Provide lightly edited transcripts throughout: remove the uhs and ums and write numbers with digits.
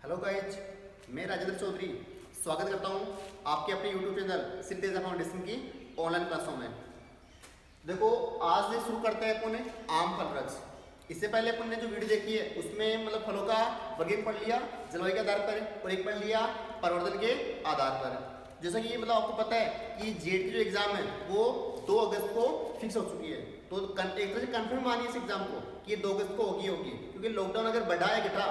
Hello guys, मैं राजेंद्र चौधरी स्वागत करता हूं आपके अपने यूट्यूब चैनल सिद्धेजा फाउंडेशन की ऑनलाइन क्लासों में। देखो, आज से शुरू करते हैं अपन आम फल वृक्ष। इससे पहले अपन ने जो वीडियो देखी है उसमें मतलब फलों का वर्गीकरण पढ़ लिया जलवायु के आधार पर और एक पढ़ लिया प्रवर्धन के आधार पर। जैसा कि मतलब आपको पता है कि जेड की जो एग्जाम है वो 2 अगस्त को फिक्स हो चुकी है, तो एक तरह से कन्फर्म मानिए इस एग्जाम को कि ये 2 अगस्त को होगी क्योंकि लॉकडाउन अगर बढ़ा है घटा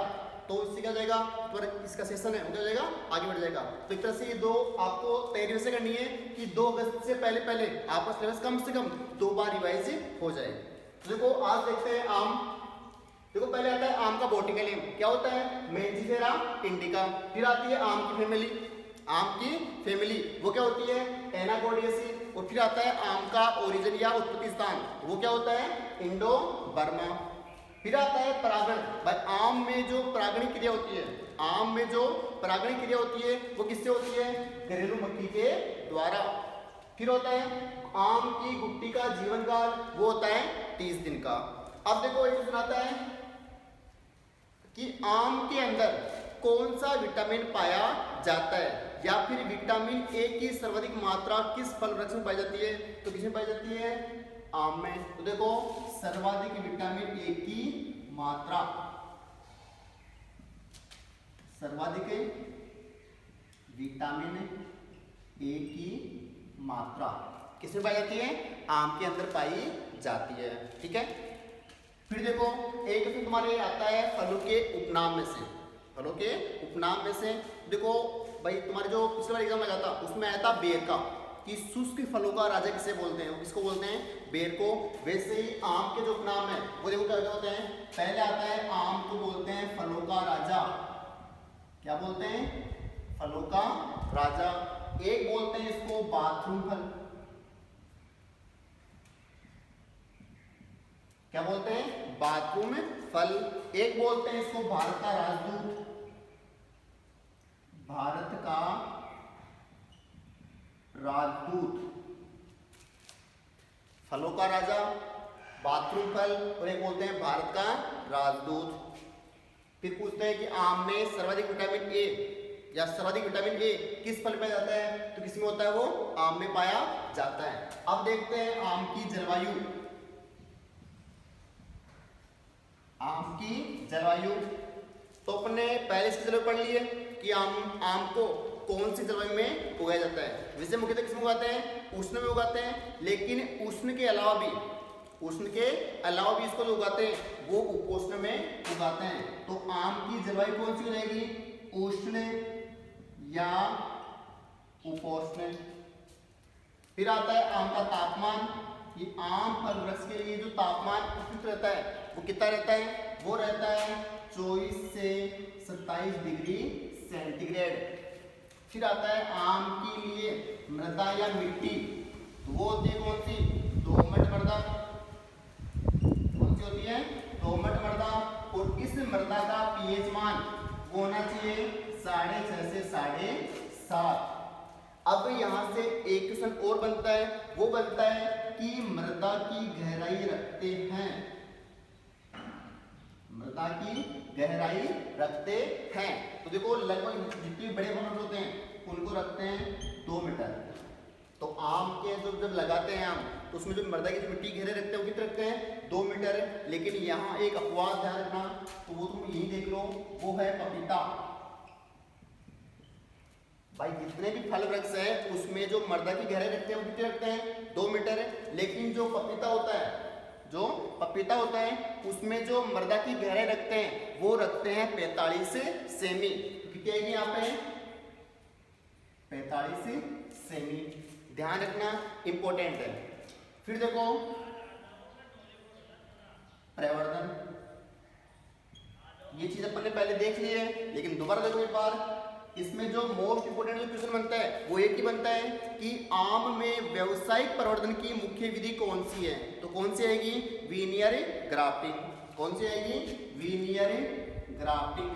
तो इससे क्या हो जाएगा, तो इसका सेशन है वो क्या हो जाएगा, आगे बढ़ जाएगा। तो एक तरह से ये दो आपको तैयारी वैसे करनी है कि 2 अगस्त से पहले आपका सिलेबस कम से कम 2 बार रिवाइज हो जाए। तो देखो आज देखते हैं आम। देखो पहले आता है आम का बॉटनिकल नेम क्या होता है, मेंजिफेरा इंडिका। फिर आती है आम की फैमिली, वो क्या होती है, एनाकोडियेसी। और फिर आता है आम का ओरिजिन या उत्पत्ति स्थान, वो क्या होता है, इंडो बर्मा। फिर आता है परागण। भाई आम में जो परागण क्रिया होती है, वो किससे होती है, घरेलू मक्खी के द्वारा। फिर होता है आम की गुट्टी का जीवन काल, वो होता है 30 दिन का। अब देखो एक क्वेश्चन आता है कि आम के अंदर कौन सा विटामिन पाया जाता है, या फिर विटामिन ए की सर्वाधिक मात्रा किस फल वृक्ष में पाई जाती है, तो किसमें पाई जाती है, आम में। तो देखो सर्वाधिक विटामिन ए की मात्रा, सर्वाधिक विटामिन ए की मात्रा किसमें पाई जाती है, आम के अंदर पाई जाती है। ठीक है। फिर देखो एक क्वेश्चन तुम्हारे आता है फलों के उपनाम में से। देखो भाई तुम्हारे जो पिछले बार एग्जाम लगा था उसमें आया था बेर का, कि शुष्क फलों का राजा किसे बोलते हैं, किसको बोलते हैं, बेर को। वैसे ही आम के जो उपनाम है वो देखो क्या होते हैं। पहले आता है आम को बोलते हैं फलों का राजा, क्या बोलते हैं, फलों का राजा। एक बोलते हैं इसको बाथरूम फल, क्या बोलते हैं, बाथरूम फल। एक बोलते हैं इसको भारत का राजदूत, फलों का राजा, बाथरूम फल, और एक बोलते हैं भारत का राजदूत। फिर पूछते हैं कि आम में सर्वाधिक विटामिन ए किस फल में पाया जाता है, तो किसमें होता है, वो आम में पाया जाता है। अब देखते हैं आम की जलवायु। तो अपने पहले से जलवायु पढ़ लिए कि आम को कौन सी जलवायु में उगाया जाता है। वैसे मुख्यतः किसमें उगाते हैं, उष्ण में उगाते हैं, लेकिन उष्ण के अलावा भी इसको जो उगाते हैं वो उपोष्ण में उगाते हैं। तो आम की जलवायु कौन सी हो जाएगी, उष्ण या उपोष्ण। फिर आता है आम का तापमान। ये आम फल वृक्ष के लिए जो तापमान उपयुक्त रहता है वो कितना रहता है, वो रहता है 24 से 27 डिग्री सेंटीग्रेड। फिर आता है आम के लिए मृदा या मिट्टी, तो वो होती है कौन सी, दोमट मृदा। कौन सी होती है, दोमट मृदा। और इस मृदा का पीएच मान वो होना चाहिए 6.5 से 7.5। अब यहां से एक क्वेश्चन और बनता है, वो बनता है कि मृदा की गहराई रखते हैं। तो देखो लगभग जितने बड़े वनस्पति होते हैं उनको रखते हैं 2 मीटर। तो आम के जब लगाते हैं आम, तो उसमें जो मृदा की जो मिट्टी घेरे रखते हैं वो कितने रखते हैं, 2 मीटर। लेकिन यहाँ एक अपवाद ध्यान रखना, तो वो तुम यही देख लो, वो है पपीता। भाई जितने भी फल वृक्ष है उसमें जो मृदा की गहराई रखते हैं वो कितने रखते हैं, 2 मीटर। लेकिन जो पपीता होता है उसमें जो मृदा की गहराई रखते हैं वो रखते हैं 45 सेमी। कितनी आएगी यहाँ पे, 45 सेमी। ध्यान रखना, इंपॉर्टेंट है। फिर देखो प्रवर्धन, ये चीज अपन ने पहले देख ली है, लेकिन दोबारा देखो एक बार। इसमें जो मोस्ट इंपोर्टेंट जो क्वेश्चन बनता है वो एक ही बनता है कि आम में व्यावसायिक प्रवर्धन की मुख्य विधि कौन सी है, तो कौन सी आएगी, वीनियर ग्राफ्टिंग। कौन सी आएगी, वीनियर ग्राफ्टिंग।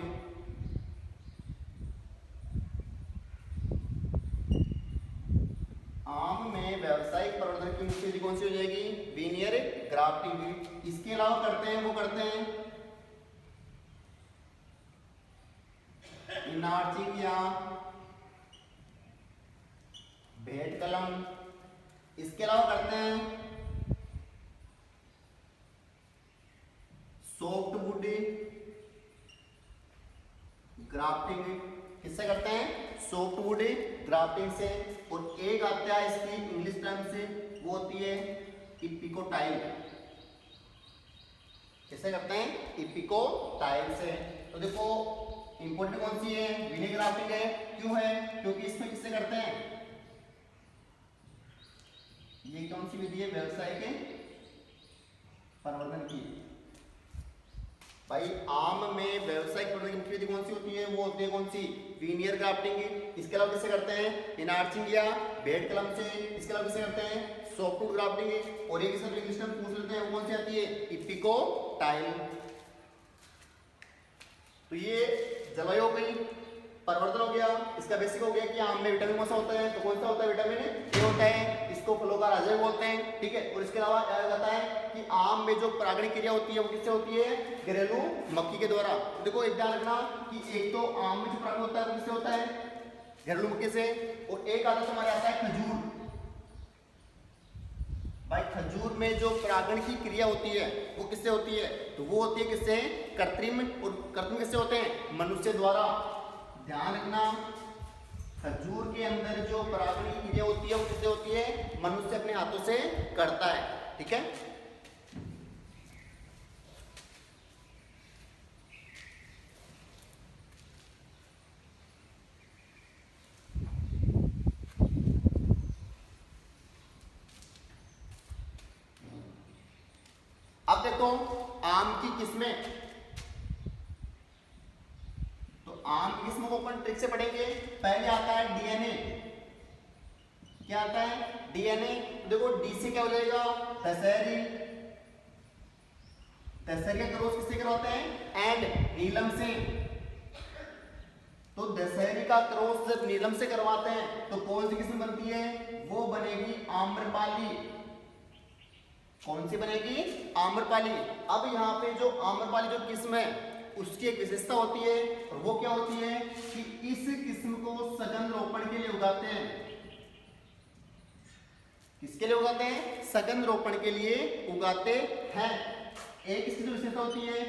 आम में व्यावसायिक प्रवर्धन की मुख्य विधि कौन सी हो जाएगी, वीनियर ग्राफ्टिंग। इसके अलावा करते हैं इनार्चिंग या भेंट कलम। इसके अलावा करते हैं सॉफ्ट वुड ग्राफ्टिंग। किससे करते हैं? सॉफ्ट वुड ग्राफ्टिंग से। और एक आता है इसकी इंग्लिश टर्म से, वो होती है इपिकोटाइल। किससे करते हैं? इपिकोटाइल से। तो देखो इंपॉर्टेंट कौन सी है? विनी ग्राफ्टिंग है। क्यों है? क्योंकि इसमें किससे करते हैं? ये कौन सी विधि है? व्यवसाय के प्रवर्धन की। भाई आम में व्यवसायिक प्रवर्धन की विधि कौन सी होती है? वो होती है कौन सी? Veneer grafting. इसके अलावा किससे करते हैं? इनार्चिंग या बेड कलम से। इसके अलावा किससे करते हैं? Softwood grafting. और एक सब इंग्लिश में पूछ लेते हैं, वो कौन सी आती है? इपिकोटाइल। तो ये जलवायु हो गई, परिवर्तन हो गया। इसका बेसिक हो गया कि आम में विटामिन कौन सा होता है? तो कौन सा होता है? विटामिन ए होता है। इसको फलों का राजा बोलते हैं, ठीक है। और इसके अलावा क्या जाता है कि आम में जो परागण क्रिया होती है वो किससे होती है? घरेलू मक्खी के द्वारा। तो देखो एक ध्यान रखना कि एक तो आम में जो परागण होता है वो किससे होता है? घरेलू मक्खी से। और एक आता है हमारे आता है खजूर। भाई खजूर में जो परागण की क्रिया होती है वो किससे होती है? तो वो होती है किससे? कृत्रिम। और कृत्रिम किससे होते हैं? मनुष्य द्वारा। ध्यान रखना खजूर के अंदर जो परागण की क्रिया होती है वो किससे होती है? मनुष्य अपने हाथों से करता है, ठीक है। अब देखो आम की किस्में। तो आम की किस्मों को अपन ट्रिक से पढ़ेंगे। पहले आता है डीएनए। क्या आता है? डीएनए। देखो डी से क्या हो जाएगा? दशहरी। दशहरी का क्रॉस किससे करवाते हैं? एंड नीलम से। तो दशहरी का क्रॉस जब नीलम से करवाते हैं तो कौन सी किस्म बनती है? वो बनेगी आम्रपाली। कौन सी बनेगी? आम्रपाली। अब यहाँ पे जो आम्रपाली जो किस्म है उसकी एक विशेषता होती है, और वो क्या होती है कि इस किस्म को सघन रोपण के लिए उगाते हैं। किसके लिए उगाते हैं? सघन रोपण के लिए उगाते हैं। एक इसकी जो विशेषता होती है,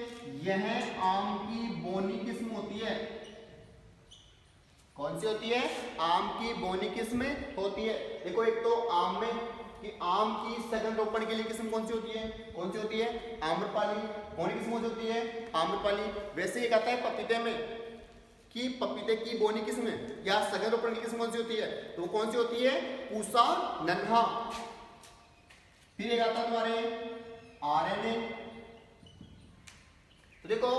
यह आम की बोनी किस्म होती है। कौन सी होती है? आम की बोनी किस्म होती है। देखो एक तो आम में कि आम की सघन रोपण के लिए किस्म कौन सी होती है? कौन सी होती है? आम्रपाली। बोनी किस्म होती है आम्रपाली। वैसे एक आता है पपीते में कि पपीते की बोनी किस्म या सघन रोपण की किस्म कौन सी होती है? तो वो कौन सी होती है? पूसा नन्हा। फिर एक आता है तुम्हारे आरएनए। तो देखो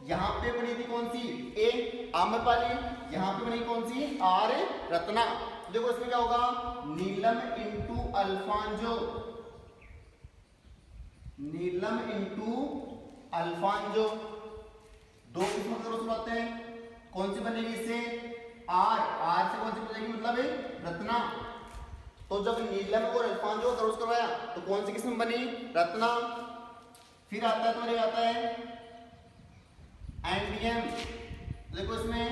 यहां पे बनी थी कौन सी? ए आम्रपाली। यहां पे बनी कौन सी? आर रत्ना। देखो इसमें क्या होगा? नीलम इंटू अल्फांजो। नीलम इंटू अल्फांजो। दो किस्मों का क्रॉस करवाते हैं। कौन सी बनेगी इससे? आर। आर से कौन सी बनेगी? मतलब रत्ना। तो जब नीलम और अल्फांजो का क्रॉस करवाया तो कौन सी किस्म बनी? रत्ना। फिर आता है तुम्हारे आता है एंडियम। देखो इसमें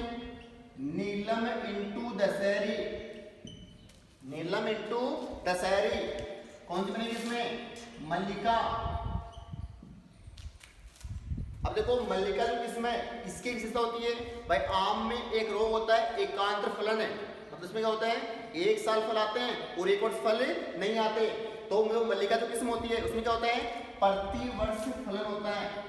नीलम इंटू दशहरी। नीलम इंटू दशहरी। कौन सी बनेगी इसमें? मल्लिका। अब देखो मल्लिका जो किस्म है इसकी विशेषता होती है, भाई आम में एक रोग होता है एकांतर फलन है। मतलब इसमें क्या होता है? एक साल फल आते हैं और एक वर्ष फल नहीं आते। तो जो मल्लिका जो किस्म होती है उसमें क्या होता है? प्रतिवर्ष फलन होता है।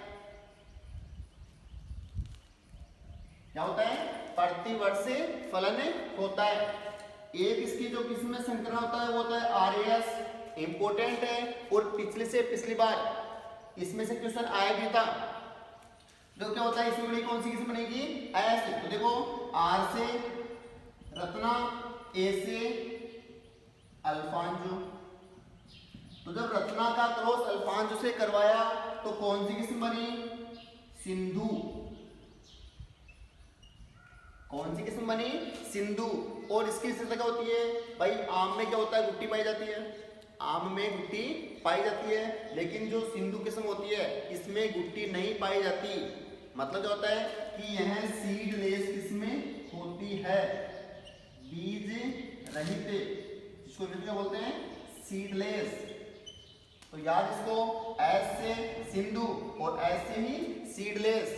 क्या होता है? प्रतिवर्ष फलन होता है। एक इसकी जो किस्म में संकरण होता है वो होता है आरएस। इंपोर्टेंट है और पिछले से पिछली बार इसमें से क्वेश्चन आया भी था। जो क्या होता है इसमें बनेगी कौन सी किस्म बनेगी? एस। तो देखो आर से रत्ना, ए से अल्फांजो। तो जब रत्ना का क्रॉस अल्फांजो से करवाया तो कौन सी किस्म बनी? सिंधु। कौन सी किस्म बनी? सिंधु। और इसकी विशेषता क्या होती है? भाई आम में क्या होता है? गुट्टी पाई जाती है। आम में गुट्टी पाई जाती है, लेकिन जो सिंधु किस्म होती है इसमें गुट्टी नहीं पाई जाती। मतलब क्या होता है कि यह सीडलेस किस्म है, बीज रहित, जिसको इंग्लिश में बोलते हैं सीडलेस। तो याद इसको, एस से सिंधु और एस से ही सीडलेस।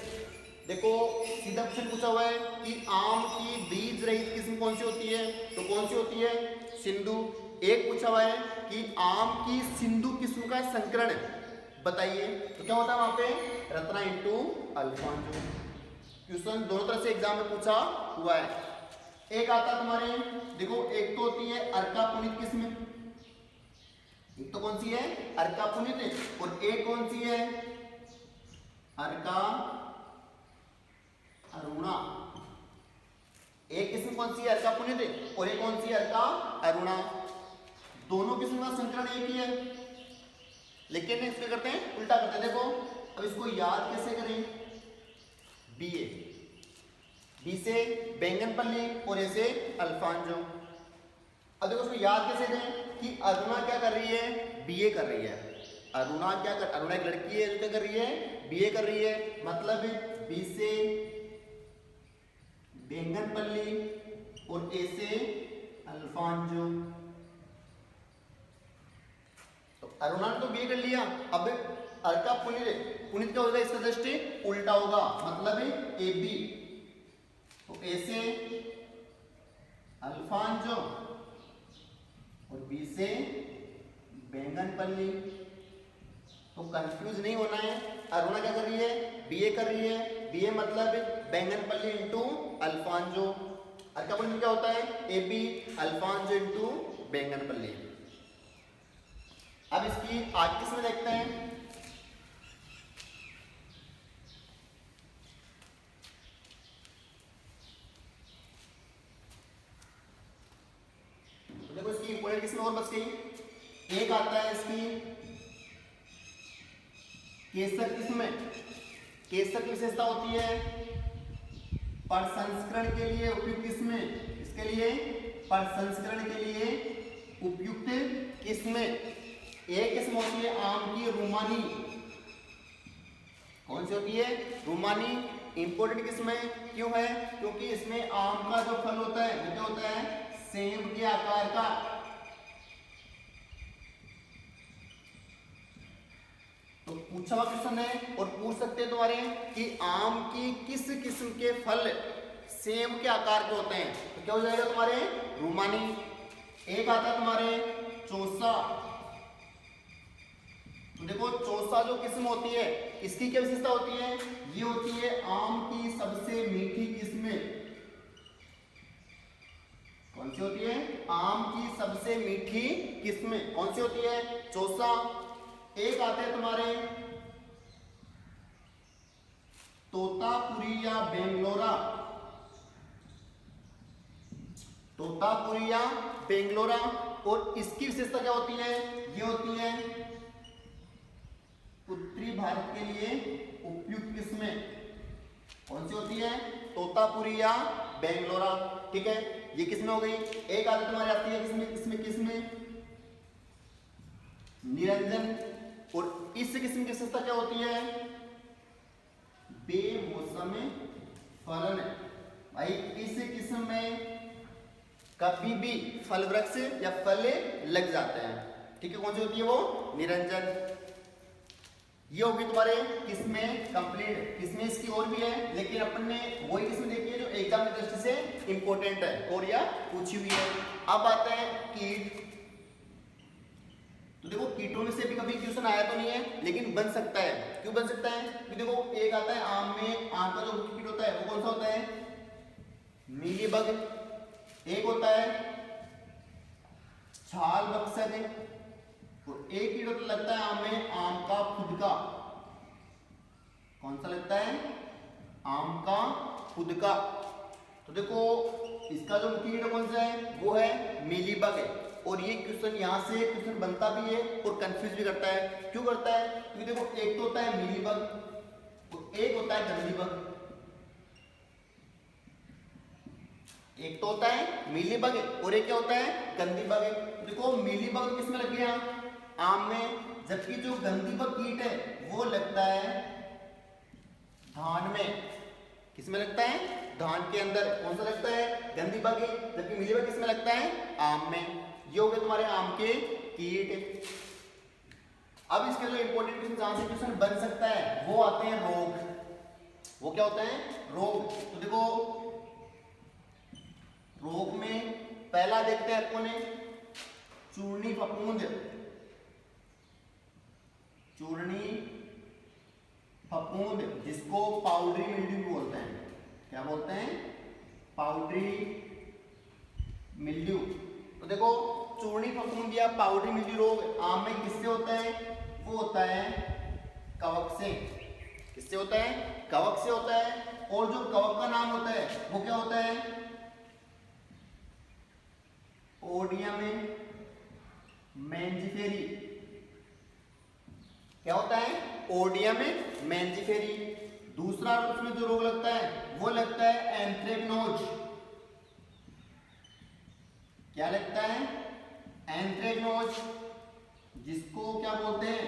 देखो सीधा क्वेश्चन पूछा हुआ है कि आम की बीज रहित किस्म कौन सी होती है, तो कौन सी होती है, सिंधु। एक पूछा हुआ है कि आम की सिंधु किस्म का संकरण बताइए, तो क्या होता है वहां पे, रत्ना इंटू अल्फांजो। क्वेश्चन दोनों तरह से एग्जाम में पूछा हुआ है। एक आता तुम्हारे, देखो एक तो होती है अर्का पुनित किस्म, एक तो कौन सी है, अर्का पुनित, और एक कौन सी है, अर्का अरुणा। एक किस्म कौन सी है, अर्का पुनित, और एक कौन सी है, अर्का अरुणा। दोनों किस्म का संकरण एक ही है, लेकिन इसमें करते हैं उल्टा करते हैं। देखो अब इसको याद कैसे करें, बीए, बी से बैंगनपल्ली और ए से अल्फांजो। अब देखो इसको याद कैसे करें कि अरुणा क्या कर रही है, बीए कर रही है। अरुणा क्या कर, अरुणा एक लड़की है जो क्या कर रही है, बीए कर रही है, मतलब बी से बैंगनपल्ली और ए से अल्फांजो। तो अरुणा ने तो बीए कर लिया, अब अर्का पुनित, पुनित क्या होगा, इसका दृष्टि उल्टा होगा, मतलब ए बी, तो ए से अल्फांजो और बी से बैंगनपल्ली। तो कंफ्यूज नहीं होना है, अरुणा क्या कर रही है, बीए कर रही है, बीए मतलब बैंगनपल्ली इंटू अल्फांजो। अर्का पुनित क्या होता है, A B Alphonso into Banganapalli. अब इसकी आज किसमें देखते हैं, देखो इसकी इंपोर्टेंट किसमें और बच गई। एक आता है इसकी केसर किस्म, केसर की विशेषता होती है प्रसंस्करण के लिए उपयुक्त किस्म, इसके लिए प्रसंस्करण के लिए उपयुक्त किस्म। एक किस्म होती है आम की रूमानी, कौन सी होती है, रूमानी। इंपोर्टेंट किस्म है, क्यों है, क्योंकि इसमें आम का जो फल होता है वो क्या होता है, सेब के आकार का। तो पूछा हुआ क्वेश्चन है और पूछ सकते हैं तुम्हारे कि आम की किस किस्म के फल सेब के आकार के होते हैं, तो क्या हो जाएगा तुम्हारे, रूमानी। एक आता है तुम्हारे चौसा, तो देखो चौसा जो किस्म होती है इसकी क्या विशेषता होती है, ये होती है आम की सबसे मीठी किस्म। कौन सी होती है, आम की सबसे मीठी किस्म कौन सी होती है, चौसा। एक आते हैं तुम्हारे तोतापुरी या बेंगलोरा, तोतापुरी या बेंगलोरा, और इसकी विशेषता क्या होती है, ये होती है उत्तरी भारत के लिए उपयुक्त किस्में। कौन सी होती है, तोतापुरी या बेंगलोरा। ठीक है, ये किस्में हो गई। एक आदत तुम्हारी आती है किस्में निरंजन, और इस किस्म की विशेषता क्या होती है, बेमौसम फलन। भाई इस किस्म में कभी भी फल वृक्ष या फल लग जाते हैं। ठीक है, कौन सी होती है वो, निरंजन। ये होगी तुम्हारे किस्में कंप्लीट। किस्में इसकी और भी है, लेकिन अपन ने वही किस्में देखी है जो एग्जाम की दृष्टि से इंपॉर्टेंट है और या पूछी हुई है। अब आते हैं कीट। तो देखो कीटों में से भी कभी क्वेश्चन आया तो नहीं है, लेकिन बन सकता है। क्यों बन सकता है, क्योंकि देखो एक आता है आम में, आम का जो मुख्य कीट होता है वो कौन सा होता है, मीलीबग। एक होता है छाल बक्सक, और एक कीट लगता है आम में, आम का फुदका। कौन सा लगता है, आम का फुदका। तो देखो इसका जो मुख्य कीट कौन सा है, वो है मीलीबग है। और ये क्वेश्चन यहाँ से क्वेश्चन बनता भी है और कंफ्यूज भी करता है। क्यों करता है, क्योंकि देखो एक तो होता है मीलीबग और एक होता है गंदीबग। एक तो होता है मीलीबग और एक क्या होता है, गंदीबग। देखो मीलीबग किसमें लग गया, आम में, जबकि जो गंदीबग कीट है वो लगता है धान में। किसमें लगता है? धान के अंदर। कौन सा लगता है? गंदी बग। जबकि मिलीबग किसमें लगता है? आम में। ये हो गए तुम्हारे आम के कीट। अब इसके जो इंपॉर्टेंट क्वेश्चन जहां से क्वेश्चन बन सकता है वो आते हैं रोग। वो क्या होता है? रोग। तो देखो रोग में पहला देखते हैं अपन ने चूर्णी फफूंद। चूर्णी फफूंद जिसको पाउडरी मिल्ड्यू बोलते हैं। क्या बोलते हैं? Powdery mildew. तो देखो चूर्णी फफूंद या पाउडरी मिल्ड्यू रोग आम में किससे होता है? वो होता है कवक से। किससे होता है? कवक से होता है। और जो कवक का नाम होता है वो क्या होता है? ओडियम मैंजिफेरी। क्या होता है? ओडियम मैंजिफेरी। दूसरा उसमें जो रोग लगता है वो लगता है एंथ्रेक्नोज। क्या लगता है? एंथ्रेक्नोज जिसको क्या बोलते हैं?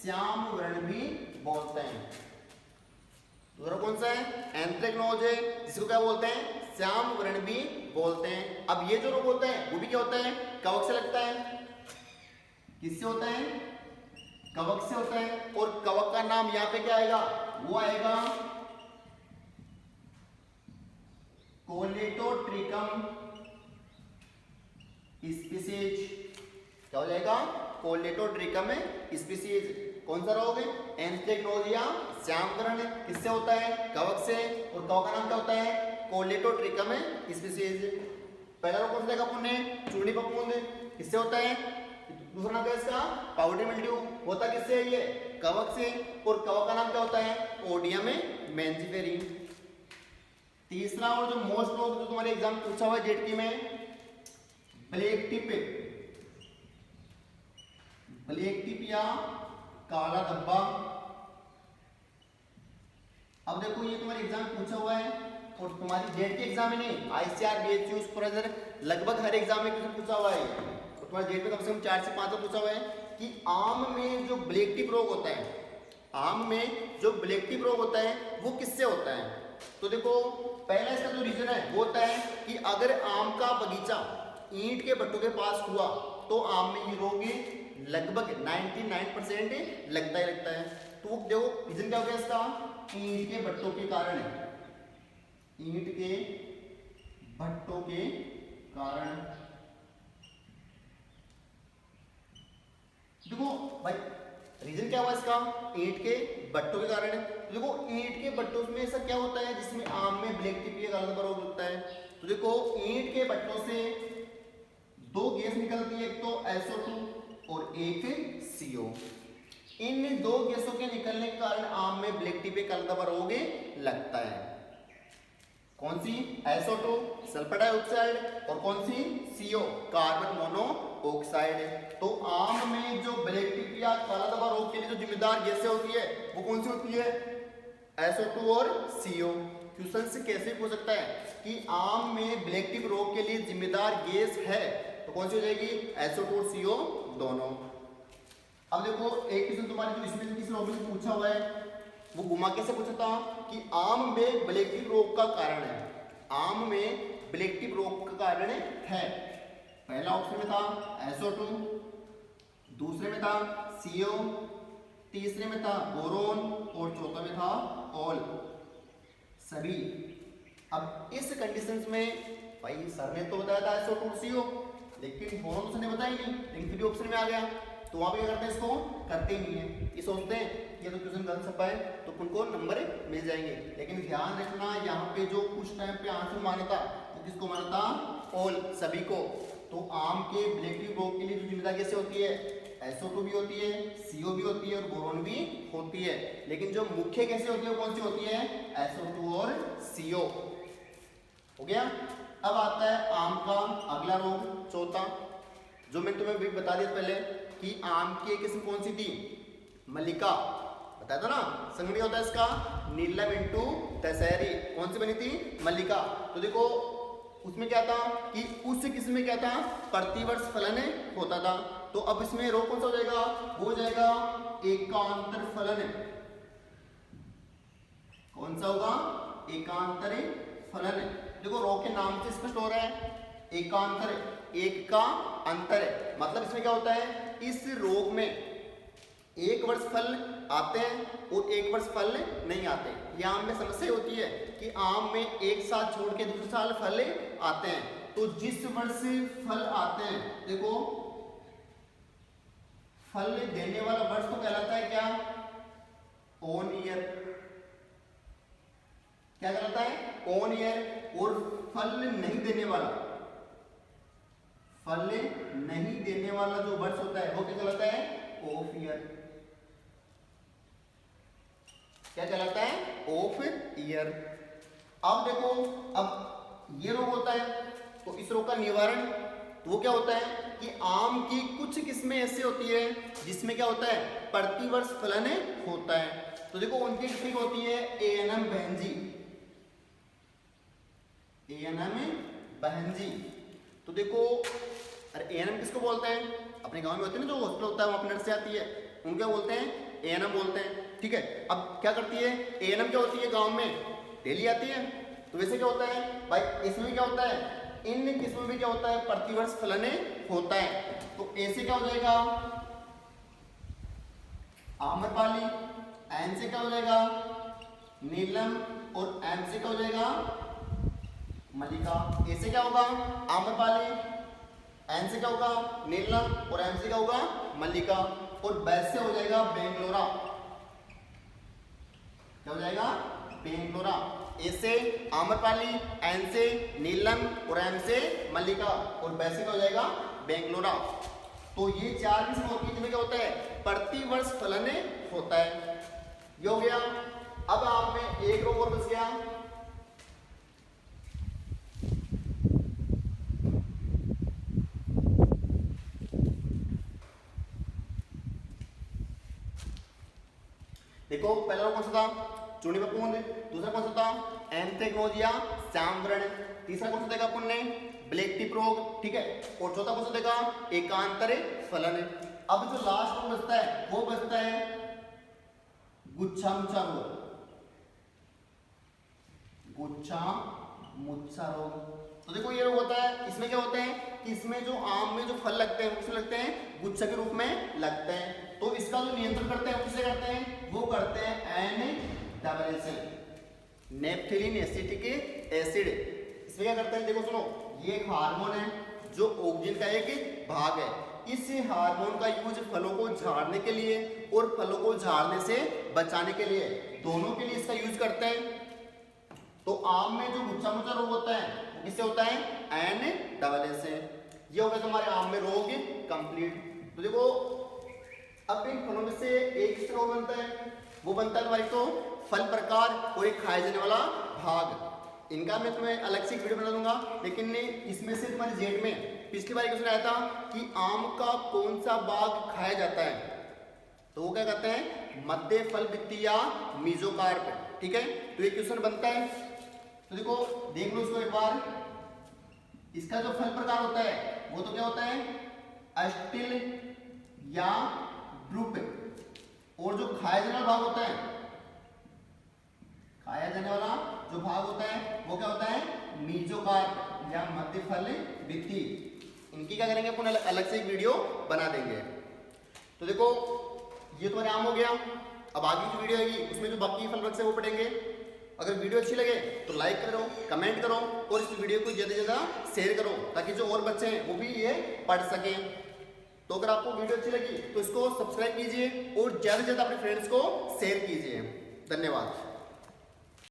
श्याम वर्ण भी बोलते हैं। दूसरा कौन सा है? एंथ्रेक्नोज है जिसको क्या बोलते हैं? श्याम वर्ण भी बोलते हैं। अब ये जो रोग होता है वो भी क्या होता है? कवक से लगता है। किससे होता है? कवक से होता है। और कवक का नाम यहां पे क्या आएगा? वो आएगा कोलेटोट्रिकम स्पीसीज। क्या हो जाएगा? कोलेटोट्रिकम स्पीसीज। कौन सा रोग? एंथ्रेक्नोज या श्यामवर्ण। किससे होता है? कवक से। और कवक का नाम क्या होता है? कोलेटोट्रिकम स्पीसीज। पहला रोग कौन सा देखा अपन ने? चूर्णी फफूंद। किससे होता है? दूसरा नाम क्या है इसका? Powdery mildew. होता किससे है ये? कवक से। और कवक का नाम क्या होता है? ओडियम मैंजिफेरी। तीसरा और जो मोस्ट रोग जो तुम्हारे एग्जाम पूछा हुआ है जेडकी में, ब्लैक टिप। ब्लैक टिप या काला धब्बा। अब देखो ये तुम्हारे एग्जाम पूछा हुआ है और तुम्हारी जेड के एग्जाम में नहीं, आईसीआर बीएचयू सुपरवाइजर लगभग हर एग्जाम में क्वेश्चन पूछा हुआ है। और तुम्हारे जेड में कम से कम 4 से 5 बार पूछा हुआ है कि आम में जो ब्लैक टिप रोग होता है, आम में जो ब्लैक टिप रोग होता है वो किससे होता है? तो देखो पहला इसका जो रीजन है वो होता है कि अगर आम का बगीचा ईंट के भट्टों के पास हुआ तो आम में ये रोग लगभग 99% लगता ही लगता है। तो देखो रीजन क्या हो गया इसका? ईंट के भट्टों के कारण। ईंट के भट्टों के कारण। देखो भाई रीजन क्या हुआ इसका? ईंट के भट्टों के कारण। देखो ईंट के भट्टों में ऐसा क्या होता है जिसमें आम में ब्लैक टिप या काला धब्बा रोग लगता है? तो देखो ईंट के भट्टों से 2 गैस निकलती है, एक तो SO2 और एक CO। इन 2 गैसों के निकलने के कारण आम में ब्लैक टिप या काला धब्बा रोग लगता है। कौन सी? SO2 सल्फर डाइऑक्साइड और कौन सी? CO carbon monoxide. तो आम में जो ब्लैक टिप या काला धब्बा रोग के लिए जो जिम्मेदार गैसें होती है वो कौन सी होती है? SO2 और CO। क्वेश्चन से कैसे पूछ सकता है कि आम में ब्लैक टिप रोग के लिए जिम्मेदार गैस है तो कौन सी हो जाएगी? SO2 और CO दोनों। अब देखो एक क्वेश्चन तुम्हारे जो इसमें किस रोग में पूछा हुआ है वो घुमा कैसे पूछा था कि आम में ब्लैक टिप रोग का कारण है। आम में ब्लैक टिप रोग का कारण है। पहला ऑप्शन में था SO2, दूसरे में था CO, तीसरे में था बोरोन और चौथा में था ऑल सभी। अब इस कंडीशंस में भाई सर ने तो बताया था SO2 और CO, लेकिन बोरोन तो सर ने बताया ही नहीं, लेकिन फिर ऑप्शन में आ गया तो वहां पे क्या करते हैं? इसको करते ही नहीं है। ये सोचते हैं ये तो क्वेश्चन गलत छपा है तो उनको नंबर मिल जाएंगे। लेकिन ध्यान रखना यहाँ पे जो कुछ टाइम पे आंसर माना था वो किसको माना था? ऑल सभी को। तो आम के ब्लैक टिप रोग के लिए जो जिम्मेदार कैसे होती है? SO2 भी होती है, CO भी होती है और बोरोन भी होती है। लेकिन जो मुख्य कैसे होती है वो कौन सी होती है? SO2 और CO। हो गया। अब आता है आम का अगला रोग चौथा, जो मैंने तुम्हें भी बता दिया पहले कि आम की किस्म कौन सी थी? मल्लिका। बताया था ना, संगठन होता है इसका नीलम इंटू दशहरी। कौन सी बनी थी? मल्लिका। तो देखो उसमें क्या था कि उस किस्म में क्या था? प्रतिवर्ष फलन होता था। तो अब इसमें रोग कौन सा हो जाएगा? वो हो जाएगा एकांतर फलन। कौन सा होगा? एकांतर फलन। देखो रो के नाम से स्पष्ट हो रहा है, एकांतर, एक का अंतर है, मतलब इसमें क्या होता है, इस रोग में एक वर्ष फल आते हैं और एक वर्ष फल नहीं आते। ये आम में समस्या होती है कि आम में एक साल छोड़ के दूसरे साल फल आते हैं। तो जिस वर्ष फल आते हैं, देखो फल देने वाला वर्ष तो कहलाता है क्या, ओन ईयर, क्या कहलाता है, ओन ईयर। और फल नहीं देने वाला, फल नहीं देने वाला जो वर्ष होता है वो क्या कहलाता है, ऑफ ईयर। क्या कहलाता है, ऑफ ईयर। अब देखो, अब ये रोग होता है तो इस रोग का निवारण तो वो क्या होता है कि आम की कुछ किस्में ऐसी होती है जिसमें क्या होता है, प्रतिवर्ष फलन होता है। तो देखो उनकी किस्में होती है एएनएम बहनजी, एएनएम बहनजी। तो देखो, अरे एएनएम किसको बोलते हैं, अपने गांव में होते हैं ना, जो हॉस्पिटल होता है वहां नर्स से आती है, उनको बोलते हैं एएनएम बोलते हैं, ठीक है। अब क्या करती है एएनएम, क्या होती है गांव में डेली आती है। तो वैसे क्या होता है भाई, इसमें क्या होता है, इन किस्मों में क्या होता है, प्रतिवर्ष फलन होता है। तो ऐसे क्या हो जाएगा, आम्रपाली, एन से क्या हो जाएगा, नीलम, और एम से क्या हो जाएगा, मल्लिका। ऐसे क्या होगा, आम्रपाली, एन से क्या होगा, नीलम, और एम से क्या होगा, मल्लिका। और बैस से हो जाएगा बेंगलोरा, क्या हो जाएगा, बेंगलोरा। ऐसे आम्रपाली, एन से नीलम, और एम से मल्लिका, और बैस से क्या हो जाएगा, बेंगलोरा। तो ये चार किस्म होती है जिनमें क्या होता है, प्रतिवर्ष फलन होता है। ये हो गया। अब आप में एक रोग और बच गया, देखो पहला रोग कौन सा था, चूर्णी फफूंद। दूसरा कौन सा था, एंथ्रेक्नोजिया श्यामव्रण। तीसरा कौन सा देगा अपन ने, ब्लैक टिप रोग, ठीक है। और चौथा कौन सा देगा, एकांतर फलन। अब जो लास्ट रोग बचता है वो बचता है गुच्छा मुच्छा रोग, गुच्छा मुच्छा रोग। तो देखो ये रोग होता है, इसमें क्या होता है कि इसमें जो आम में जो फल लगते हैं उसमें लगते हैं गुच्छा के रूप में लगते हैं। तो इसका जो नियंत्रण करते हैं किससे करते हैं, वो करते हैं N-double-S, नेप्थेलिन एसिटिक एसिड। इसमें क्या करते हैं, देखो सुनो, ये एक हार्मोन है जो ऑक्सीजन का एक भाग है। इस हार्मोन का यूज फलों को झाड़ने के लिए और फलों को झाड़ने से बचाने के लिए, दोनों के लिए इसका यूज करते हैं। तो आम में जो गुच्छा मुच्छा रोग होता है वो किससे होता है, N-double-S से। ये हो गया तुम्हारे आम में रोग कंप्लीट। तो देखो अब इन फलों में से एक रोग बनता है, वो बनता है तुम्हारी तो फल प्रकार और एक खाए जाने वाला भाग। इनका मैं तुम्हें अलग से एक वीडियो बना दूंगा, लेकिन इसमें से तुम्हारे जेट में पिछली बार क्वेश्चन आया था कि आम का कौन सा भाग खाया जाता है, तो वो क्या कहते हैं, मध्य फल भित्ति या मीजोकार्प, ठीक है। तो ये क्वेश्चन बनता है, तो देखो देख लो इसको एक बार। इसका जो फल प्रकार होता है वो तो क्या होता है, अस्टिल या ड्रुप। और जो खाया जाने वाला भाग होता है, खाया जाने वाला जो भाग होता है वो क्या होता है, मीजोकार्प या मध्य फल भित्ति। इनकी क्या करेंगे अपन अलग से एक वीडियो बना देंगे। तो देखो ये तुम्हारे आम हो गया। अब आगे की वीडियो आएगी उसमें जो बाकी फल वृक्ष है वो पढ़ेंगे। अगर वीडियो अच्छी लगे तो लाइक करो, कमेंट करो और इस वीडियो को ज़्यादा से ज़्यादा शेयर करो ताकि जो और बच्चे हैं वो भी ये पढ़ सकें। तो अगर आपको वीडियो अच्छी लगी तो इसको सब्सक्राइब कीजिए और ज़्यादा से ज़्यादा अपने फ्रेंड्स को शेयर कीजिए। धन्यवाद।